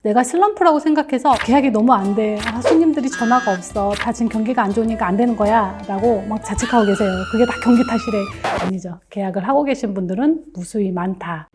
내가 슬럼프라고 생각해서 계약이 너무 안 돼. 손님들이 전화가 없어. 다 지금 경기가 안 좋으니까 안 되는 거야. 라고 막 자책하고 계세요. 그게 다 경기 탓이래. 아니죠. 계약을 하고 계신 분들은 무수히 많다.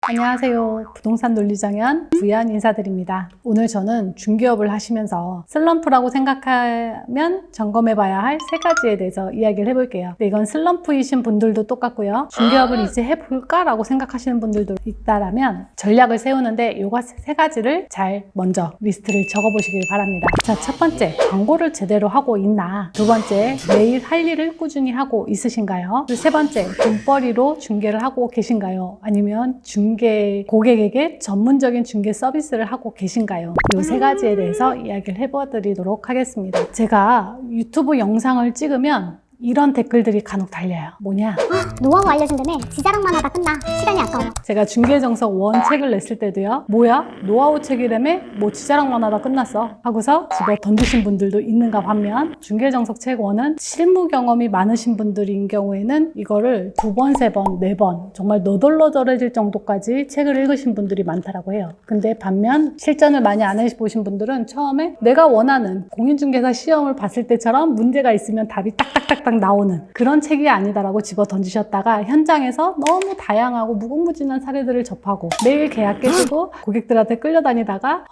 안녕하세요. 부동산 논리정연 부연 인사드립니다. 오늘 저는 중개업을 하시면서 슬럼프라고 생각하면 점검해봐야 할 세 가지에 대해서 이야기를 해볼게요. 근데 이건 슬럼프이신 분들도 똑같고요. 중개업을 이제 해볼까라고 생각하시는 분들도 있다라면 전략을 세우는데 요거 세 가지를 잘 먼저 리스트를 적어보시길 바랍니다. 자, 첫 번째, 광고를 제대로 하고 있나? 두 번째, 매일 할 일을 꾸준히 하고 있으신가요? 세 번째, 돈벌이로 중개를 하고 계신가요? 아니면 중개 고객에게 전문적인 중개 서비스를 하고 계신가요? 이 세 가지에 대해서 이야기를 해보도록 하겠습니다. 제가 유튜브 영상을 찍으면 이런 댓글들이 간혹 달려요. 뭐냐? 노하우 알려준다며 지자랑만 하다 끝나. 시간이 아까워. 제가 중개정석 원 책을 냈을 때도요. 뭐야? 노하우 책이라며? 뭐 지자랑만 하다 끝났어. 하고서 집어 던지신 분들도 있는가 반면 중개정석 책 원은 실무 경험이 많으신 분들인 경우에는 이거를 2번, 3번, 4번 정말 너덜너덜해질 정도까지 책을 읽으신 분들이 많다라고 해요. 근데 반면 실전을 많이 안 해보신 분들은 처음에 내가 원하는 공인중개사 시험을 봤을 때처럼 문제가 있으면 답이 딱딱딱딱 나오는 그런 책이 아니다라고 집어 던지셨다가 현장에서 너무 다양하고 무궁무진한 사례들을 접하고 매일 계약 깨지고 고객들한테 끌려다니다가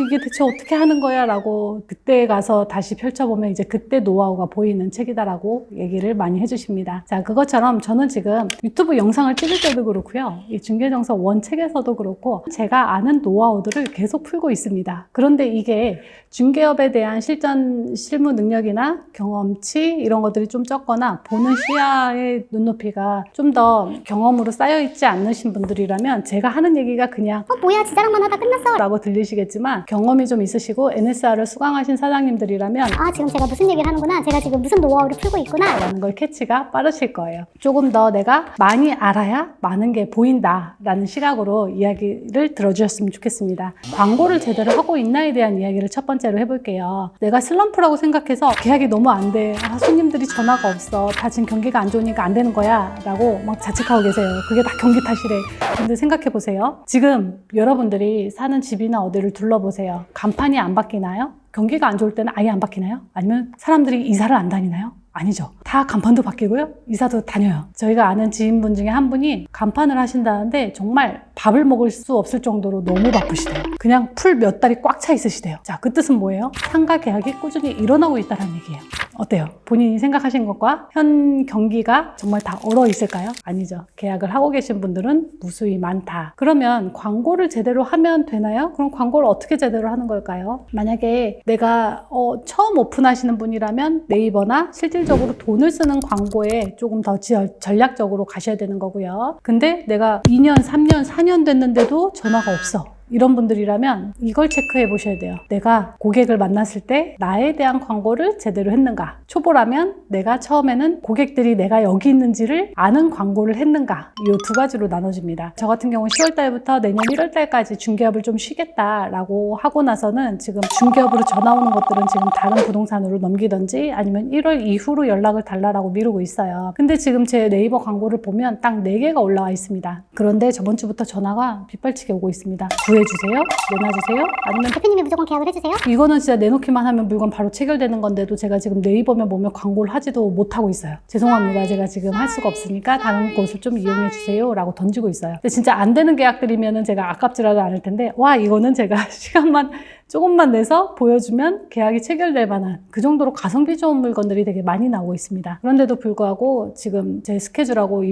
이게 대체 어떻게 하는 거야 라고 그때 가서 다시 펼쳐보면 이제 그때 노하우가 보이는 책이다라고 얘기를 많이 해주십니다. 자, 그것처럼 저는 지금 유튜브 영상을 찍을 때도 그렇고요. 이 중개정석 원 책에서도 그렇고 제가 아는 노하우들을 계속 풀고 있습니다. 그런데 이게 중개업에 대한 실무 능력이나 경험치 이런 것들이 좀 적거나 보는 시야의 눈높이가 좀 더 경험으로 쌓여있지 않으신 분들이라면 제가 하는 얘기가 그냥 뭐야 지자랑만 하다 끝났어 라고 들리시겠지만 경험이 좀 있으시고 NSR을 수강하신 사장님들이라면 지금 제가 무슨 얘기를 하는구나. 제가 지금 무슨 노하우를 풀고 있구나 라는 걸 캐치가 빠르실 거예요. 조금 더 내가 많이 알아야 많은 게 보인다 라는 시각으로 이야기를 들어주셨으면 좋겠습니다. 광고를 제대로 하고 있나에 대한 이야기를 첫 번째로 해볼게요. 내가 슬럼프라고 생각해서 계약이 너무 안 돼. 손님들이 전화가 없어. 다 지금 경기가 안 좋으니까 안 되는 거야 라고 막 자책하고 계세요. 그게 다 경기 탓이래. 근데 생각해보세요. 지금 여러분들이 사는 집이나 어디를 둘러보세요. 간판이 안 바뀌나요? 경기가 안 좋을 때는 아예 안 바뀌나요? 아니면 사람들이 이사를 안 다니나요? 아니죠. 다 간판도 바뀌고요. 이사도 다녀요. 저희가 아는 지인분 중에 한 분이 간판을 하신다는데 정말 밥을 먹을 수 없을 정도로 너무 바쁘시대요. 그냥 풀 몇 달이 꽉 차 있으시대요. 자, 그 뜻은 뭐예요? 상가 계약이 꾸준히 일어나고 있다는 얘기예요. 어때요? 본인이 생각하신 것과 현 경기가 정말 다 얼어 있을까요? 아니죠. 계약을 하고 계신 분들은 무수히 많다. 그러면 광고를 제대로 하면 되나요? 그럼 광고를 어떻게 제대로 하는 걸까요? 만약에 내가 처음 오픈하시는 분이라면 네이버나 실질적으로 돈을 쓰는 광고에 조금 더 전략적으로 가셔야 되는 거고요. 근데 내가 2년, 3년, 4년 됐는데도 전화가 없어. 이런 분들이라면 이걸 체크해 보셔야 돼요. 내가 고객을 만났을 때 나에 대한 광고를 제대로 했는가? 초보라면 내가 처음에는 고객들이 내가 여기 있는지를 아는 광고를 했는가? 이 두 가지로 나눠집니다. 저 같은 경우는 10월 달부터 내년 1월 달까지 중개업을 좀 쉬겠다라고 하고 나서는 지금 중개업으로 전화 오는 것들은 지금 다른 부동산으로 넘기든지 아니면 1월 이후로 연락을 달라고 미루고 있어요. 근데 지금 제 네이버 광고를 보면 딱 4개가 올라와 있습니다. 그런데 저번 주부터 전화가 빗발치게 오고 있습니다. 구해주세요? 내놔주세요? 아니면 대표님이 무조건 계약을 해주세요? 이거는 진짜 내놓기만 하면 물건 바로 체결되는 건데도 제가 지금 네이버면 보면 광고를 하지도 못하고 있어요. 죄송합니다. 제가 지금 할 수가 없으니까 다른 곳을 좀 이용해 주세요 라고 던지고 있어요. 근데 진짜 안 되는 계약들이면은 제가 아깝지라도 않을 텐데 이거는 제가 시간만 조금만 내서 보여주면 계약이 체결될 만한 그 정도로 가성비 좋은 물건들이 되게 많이 나오고 있습니다. 그런데도 불구하고 지금 제 스케줄하고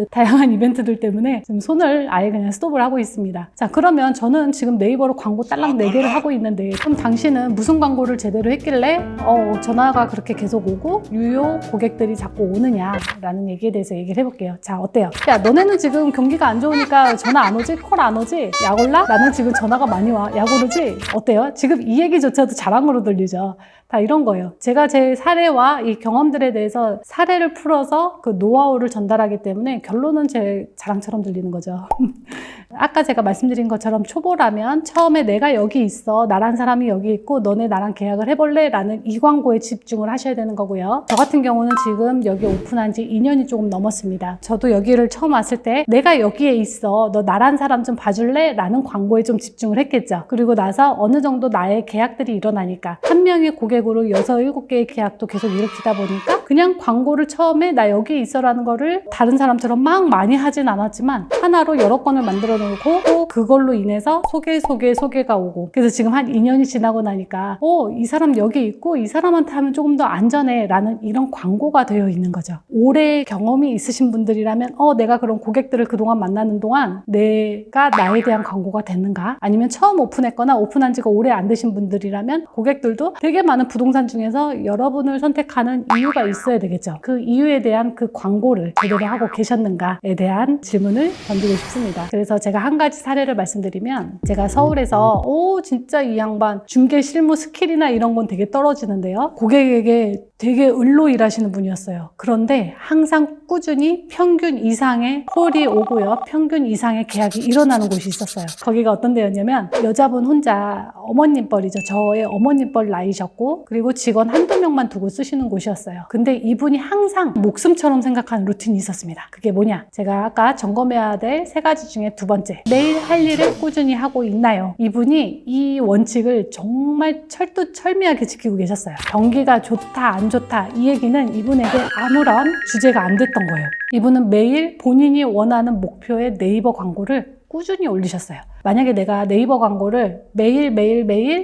다양한 이벤트들 때문에 지금 손을 아예 그냥 스톱을 하고 있습니다. 자, 그러면 저는 지금 네이버로 광고 딸랑 4개를 하고 있는데 그럼 당신은 무슨 광고를 제대로 했길래 전화가 그렇게 계속 오고 유효 고객들이 자꾸 오느냐 라는 얘기에 대해서 얘기를 해볼게요. 자, 어때요? 야, 너네는 지금 경기가 안 좋으니까 전화 안 오지? 콜 안 오지? 약 올라? 나는 지금 전화가 많이 와. 약 오르지? 어때요? 그죠? 지금 이 얘기조차도 자랑으로 들리죠. 다 이런 거예요. 제가 제 사례와 이 경험들에 대해서 사례를 풀어서 그 노하우를 전달하기 때문에 결론은 제 자랑처럼 들리는 거죠. 아까 제가 말씀드린 것처럼 초보라면 처음에 내가 여기 있어, 나란 사람이 여기 있고 너네 나랑 계약을 해볼래? 라는 이 광고에 집중을 하셔야 되는 거고요. 저 같은 경우는 지금 여기 오픈한 지 2년이 조금 넘었습니다. 저도 여기를 처음 왔을 때 내가 여기에 있어, 너 나란 사람 좀 봐줄래? 라는 광고에 좀 집중을 했겠죠. 그리고 나서 어느 정도 나의 계약들이 일어나니까 한 명의 고객으로 6, 7개의 계약도 계속 일으키다 보니까 그냥 광고를 처음에 나 여기 있어라는 거를 다른 사람처럼 막 많이 하진 않았지만 하나로 여러 건을 만들어 놓고 또 그걸로 인해서 소개가 오고, 그래서 지금 한 2년이 지나고 나니까 이 사람 여기 있고 이 사람한테 하면 조금 더 안전해 라는 이런 광고가 되어 있는 거죠. 오래 경험이 있으신 분들이라면 내가 그런 고객들을 그동안 만나는 동안 내가 나에 대한 광고가 됐는가, 아니면 처음 오픈했거나 오픈한 지가 오래 안 되신 분들이라면 고객들도 되게 많은 부동산 중에서 여러분을 선택하는 이유가 있어야 되겠죠. 그 이유에 대한 그 광고를 제대로 하고 계셨는가에 대한 질문을 던지고 싶습니다. 그래서 제가 한 가지 사례를 말씀드리면, 제가 서울에서 진짜 이 양반 중개 실무 스킬이나 이런 건 되게 떨어지는데요, 고객에게 되게 을로 일하시는 분이었어요. 그런데 항상 꾸준히 평균 이상의 콜이 오고요, 평균 이상의 계약이 일어나는 곳이 있었어요. 거기가 어떤 데였냐면, 여자분 혼자 어머님뻘이죠. 저의 어머님뻘 나이셨고, 그리고 직원 한두 명만 두고 쓰시는 곳이었어요. 근데 이분이 항상 목숨처럼 생각하는 루틴이 있었습니다. 그게 뭐냐? 제가 아까 점검해야 될 3가지 중에 2번째, 매일 할 일을 꾸준히 하고 있나요? 이분이 이 원칙을 정말 철두철미하게 지키고 계셨어요. 경기가 좋다 안 좋다 이 얘기는 이분에게 아무런 주제가 안 됐던 거예요. 이분은 매일 본인이 원하는 목표의 네이버 광고를 꾸준히 올리셨어요. 만약에 내가 네이버 광고를 매일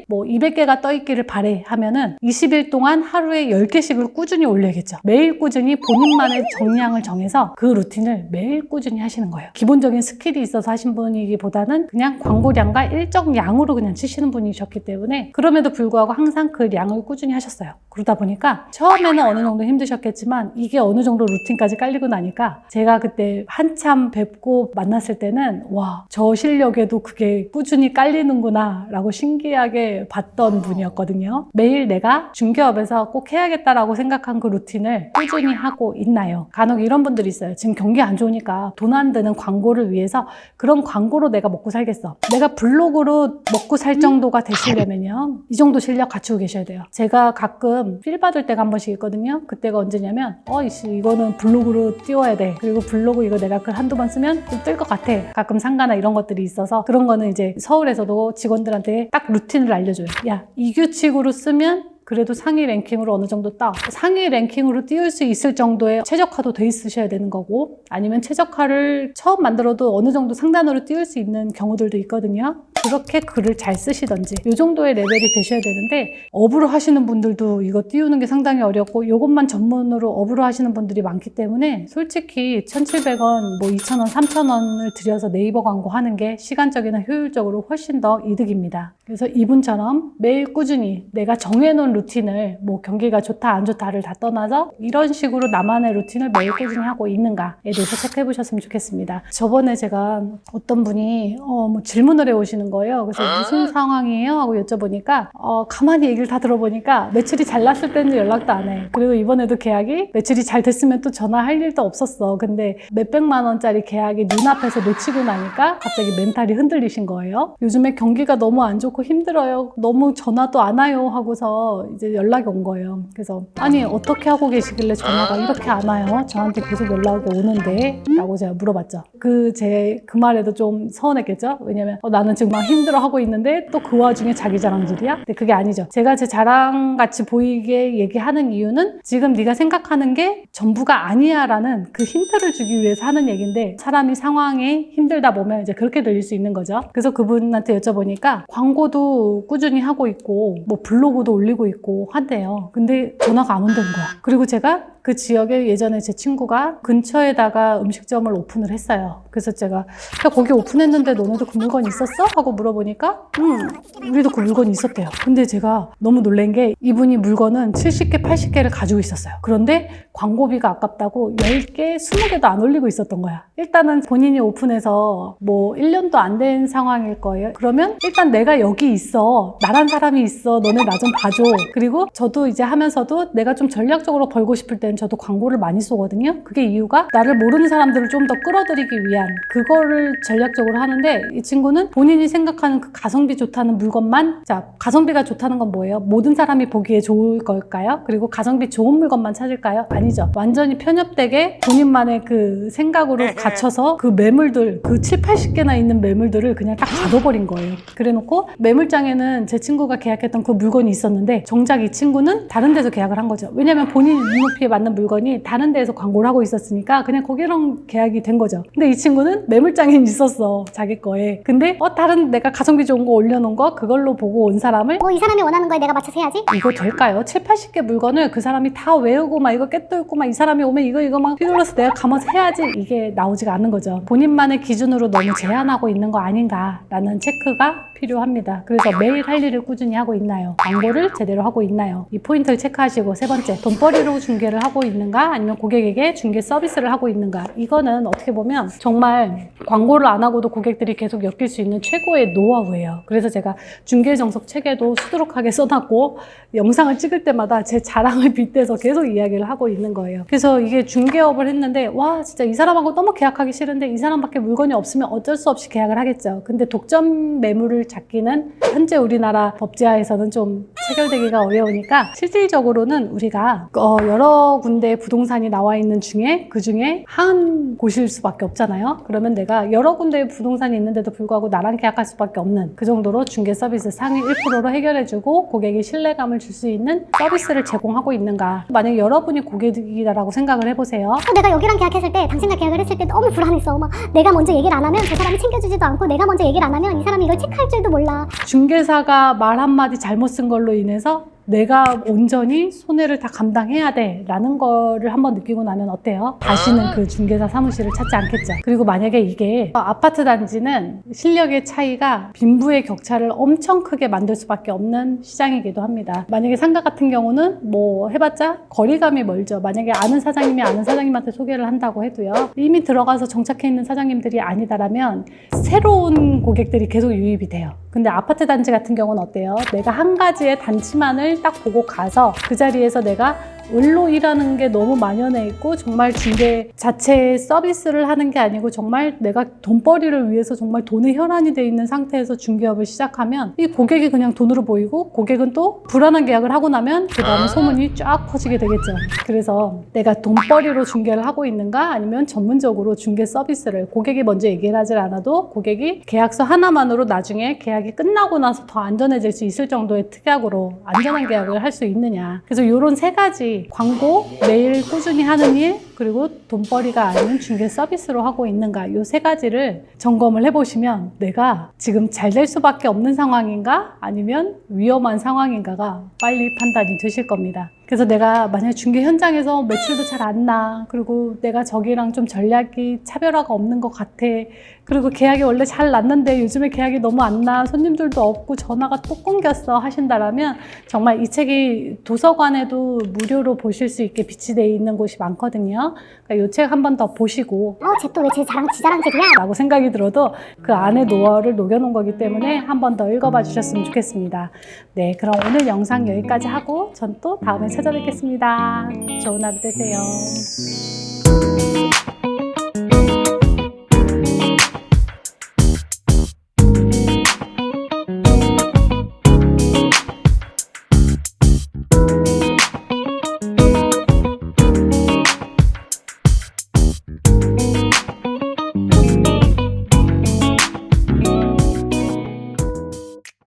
뭐 200개가 떠있기를 바래 하면은 20일 동안 하루에 10개씩을 꾸준히 올려야겠죠. 매일 꾸준히 본인만의 정량을 정해서 그 루틴을 매일 꾸준히 하시는 거예요. 기본적인 스킬이 있어서 하신 분이기보다는 그냥 광고량과 일정 양으로 그냥 치시는 분이셨기 때문에, 그럼에도 불구하고 항상 그 양을 꾸준히 하셨어요. 그러다 보니까 처음에는 어느 정도 힘드셨겠지만 이게 어느 정도 루틴까지 깔리고 나니까, 제가 그때 한참 뵙고 만났을 때는 와, 저 실력에도 그게 꾸준히 깔리는구나 라고 신기하게 봤던 분이었거든요. 매일 내가 중개업에서 꼭 해야겠다라고 생각한 그 루틴을 꾸준히 하고 있나요? 간혹 이런 분들이 있어요. 지금 경기 안 좋으니까 돈 안 드는 광고를 위해서 그런 광고로 내가 먹고 살겠어. 내가 블로그로 먹고 살 정도가 되시려면요, 이 정도 실력 갖추고 계셔야 돼요. 제가 가끔 필 받을 때가 한 번씩 있거든요. 그때가 언제냐면 이거는 블로그로 띄워야 돼. 그리고 블로그 이거 내가 글 한두 번 쓰면 좀 뜰 것 같아. 가끔 상가나 이런 것들이 있어서 그런 거는 이제 서울에서도 직원들한테 딱 루틴을 알려줘요. 야, 이 규칙으로 쓰면 그래도 상위 랭킹으로 어느 정도 따. 상위 랭킹으로 띄울 수 있을 정도의 최적화도 돼 있으셔야 되는 거고, 아니면 최적화를 처음 만들어도 어느 정도 상단으로 띄울 수 있는 경우들도 있거든요. 그렇게 글을 잘 쓰시던지 이 정도의 레벨이 되셔야 되는데, 업으로 하시는 분들도 이거 띄우는 게 상당히 어렵고 이것만 전문으로 업으로 하시는 분들이 많기 때문에 솔직히 1,700원, 뭐 2,000원, 3,000원을 들여서 네이버 광고 하는 게 시간적이나 효율적으로 훨씬 더 이득입니다. 그래서 이분처럼 매일 꾸준히 내가 정해놓은 루틴을, 뭐 경기가 좋다 안 좋다를 다 떠나서 이런 식으로 나만의 루틴을 매일 꾸준히 하고 있는가에 대해서 체크해 보셨으면 좋겠습니다. 저번에 제가 어떤 분이 뭐 질문을 해오시는 거예요. 그래서 무슨 상황이에요? 하고 여쭤보니까 가만히 얘기를 다 들어보니까 매출이 잘 났을 때는 연락도 안 해. 그리고 이번에도 계약이 매출이 잘 됐으면 또 전화할 일도 없었어. 근데 몇백만 원짜리 계약이 눈앞에서 놓치고 나니까 갑자기 멘탈이 흔들리신 거예요. 요즘에 경기가 너무 안 좋고 힘들어요. 너무 전화도 안 와요 하고서 이제 연락이 온 거예요. 그래서 아니 어떻게 하고 계시길래 전화가 이렇게 안 와요? 저한테 계속 연락이 오는데 라고 제가 물어봤죠. 그 말에도 좀 서운했겠죠? 왜냐면 나는 지금 막 힘들어하고 있는데 또 그 와중에 자기 자랑질이야? 근데 그게 아니죠. 제가 제 자랑같이 보이게 얘기하는 이유는 지금 네가 생각하는 게 전부가 아니야 라는 그 힌트를 주기 위해서 하는 얘기인데, 사람이 상황에 힘들다 보면 이제 그렇게 들릴 수 있는 거죠. 그래서 그분한테 여쭤보니까 광고도 꾸준히 하고 있고 뭐 블로그도 올리고 있고 한대요. 근데 전화가 안 온다는 거야. 그리고 제가 그 지역에 예전에 제 친구가 근처에다가 음식점을 오픈을 했어요. 그래서 제가 야, 거기 오픈했는데 너네도 그 물건 있었어? 하고 물어보니까 우리도 그 물건이 있었대요. 근데 제가 너무 놀란 게 이분이 물건은 70개, 80개를 가지고 있었어요. 그런데 광고비가 아깝다고 10개, 20개도 안 올리고 있었던 거야. 일단은 본인이 오픈해서 뭐 1년도 안 된 상황일 거예요. 그러면 일단 내가 여기 있어. 나란 사람이 있어. 너네 나 좀 봐줘. 그리고 저도 이제 하면서도 내가 좀 전략적으로 벌고 싶을 때는 저도 광고를 많이 쏘거든요. 그게 이유가 나를 모르는 사람들을 좀 더 끌어들이기 위한 그거를 전략적으로 하는데 이 친구는 본인이 생각하는 그 가성비 좋다는 물건만 자, 가성비가 좋다는 건 뭐예요? 모든 사람이 보기에 좋을 걸까요? 그리고 가성비 좋은 물건만 찾을까요? 아니죠. 완전히 편협되게 본인만의 그 생각으로 갇혀서 그 매물들, 그 7, 80개나 있는 매물들을 그냥 딱 가둬버린 거예요. 그래 놓고 매물장에는 제 친구가 계약했던 그 물건이 있었는데 정작 이 친구는 다른 데서 계약을 한 거죠. 왜냐면 본인 눈높이에 맞는 물건이 다른 데에서 광고를 하고 있었으니까 그냥 거기랑 계약이 된 거죠. 근데 이 친구는 매물장에 있었어. 자기 거에. 근데 다른 내가 가성비 좋은 거 올려놓은 거 그걸로 보고 온 사람을 이 사람이 원하는 거에 내가 맞춰서 해야지. 이거 될까요? 7, 80개 물건을 그 사람이 다 외우고 막 이거 깨뚫고 막 이 사람이 오면 이거 막 휘둘러서 내가 감아서 해야지 이게 나오지가 않는 거죠. 본인만의 기준으로 너무 제한하고 있는 거 아닌가라는 체크가 필요합니다. 그래서 매일 할 일을 꾸준히 하고 있나요? 광고를 제대로 하고 있나요? 이 포인트를 체크하시고 세 번째, 돈벌이로 중개를 하고 있는가? 아니면 고객에게 중개 서비스를 하고 있는가? 이거는 어떻게 보면 정말 광고를 안 하고도 고객들이 계속 엮일 수 있는 최고의 노하우예요. 그래서 제가 중개 정석 책에도 수두룩하게 써놨고 영상을 찍을 때마다 제 자랑을 빗대서 계속 이야기를 하고 있는 거예요. 그래서 이게 중개업을 했는데 와 진짜 이 사람하고 너무 계약하기 싫은데 이 사람밖에 물건이 없으면 어쩔 수 없이 계약을 하겠죠. 근데 독점 매물을 잡기는 현재 우리나라 법제화에서는 좀 체결되기가 어려우니까 실질적으로는 우리가 여러 군데 부동산이 나와 있는 중에 그 중에 한 곳일 수밖에 없잖아요. 그러면 내가 여러 군데의 부동산이 있는데도 불구하고 나랑 계약할 수밖에 없는 그 정도로 중개 서비스 상위 1%로 해결해주고 고객이 신뢰감을 줄 수 있는 서비스를 제공하고 있는가. 만약에 여러분이 고객이다라고 생각을 해보세요. 내가 여기랑 계약했을 때 당신과 계약을 했을 때 너무 불안했어. 막 내가 먼저 얘기를 안 하면 저 사람이 챙겨주지도 않고 내가 먼저 얘기를 안 하면 이 사람이 이걸 체크할 줄도 몰라. 중개사가 말 한마디 잘못 쓴 걸로 인해서 내가 온전히 손해를 다 감당해야 돼 라는 거를 한번 느끼고 나면 어때요? 다시는 그 중개사 사무실을 찾지 않겠죠. 그리고 만약에 이게 아파트 단지는 실력의 차이가 빈부의 격차를 엄청 크게 만들 수밖에 없는 시장이기도 합니다. 만약에 상가 같은 경우는 뭐 해봤자 거리감이 멀죠. 만약에 아는 사장님이 아는 사장님한테 소개를 한다고 해도요. 이미 들어가서 정착해 있는 사장님들이 아니다라면 새로운 고객들이 계속 유입이 돼요. 근데 아파트 단지 같은 경우는 어때요? 내가 한 가지의 단지만을 딱 보고 가서 그 자리에서 내가 을로 일하는 게 너무 만연해 있고 정말 중개 자체의 서비스를 하는 게 아니고 정말 내가 돈벌이를 위해서 정말 돈의 혈안이 돼 있는 상태에서 중개업을 시작하면 이 고객이 그냥 돈으로 보이고 고객은 또 불안한 계약을 하고 나면 그 다음에 소문이 쫙 퍼지게 되겠죠. 그래서 내가 돈벌이로 중개를 하고 있는가 아니면 전문적으로 중개 서비스를 고객이 먼저 얘기를 하질 않아도 고객이 계약서 하나만으로 나중에 계약이 끝나고 나서 더 안전해질 수 있을 정도의 특약으로 안전한 계약을 할 수 있느냐. 그래서 이런 세 가지 광고, 매일 꾸준히 하는 일, 그리고 돈벌이가 아닌 중개 서비스로 하고 있는가 이 세 가지를 점검을 해보시면 내가 지금 잘 될 수밖에 없는 상황인가 아니면 위험한 상황인가가 빨리 판단이 되실 겁니다. 그래서 내가 만약에 중개 현장에서 매출도 잘 안 나, 그리고 내가 저기랑 좀 전략이 차별화가 없는 것 같아, 그리고 계약이 원래 잘 났는데 요즘에 계약이 너무 안 나, 손님들도 없고 전화가 또 끊겼어 하신다라면 정말 이 책이 도서관에도 무료로 보실 수 있게 비치되어 있는 곳이 많거든요. 그러니까 이 책 한 번 더 보시고 쟤 또 왜 제 지자랑책이야? 라고 생각이 들어도 그 안에 노하우를 녹여놓은 거기 때문에 한 번 더 읽어봐 주셨으면 좋겠습니다. 네, 그럼 오늘 영상 여기까지 하고 전 또 다음에 찾아뵙겠습니다. 좋은 하루 되세요.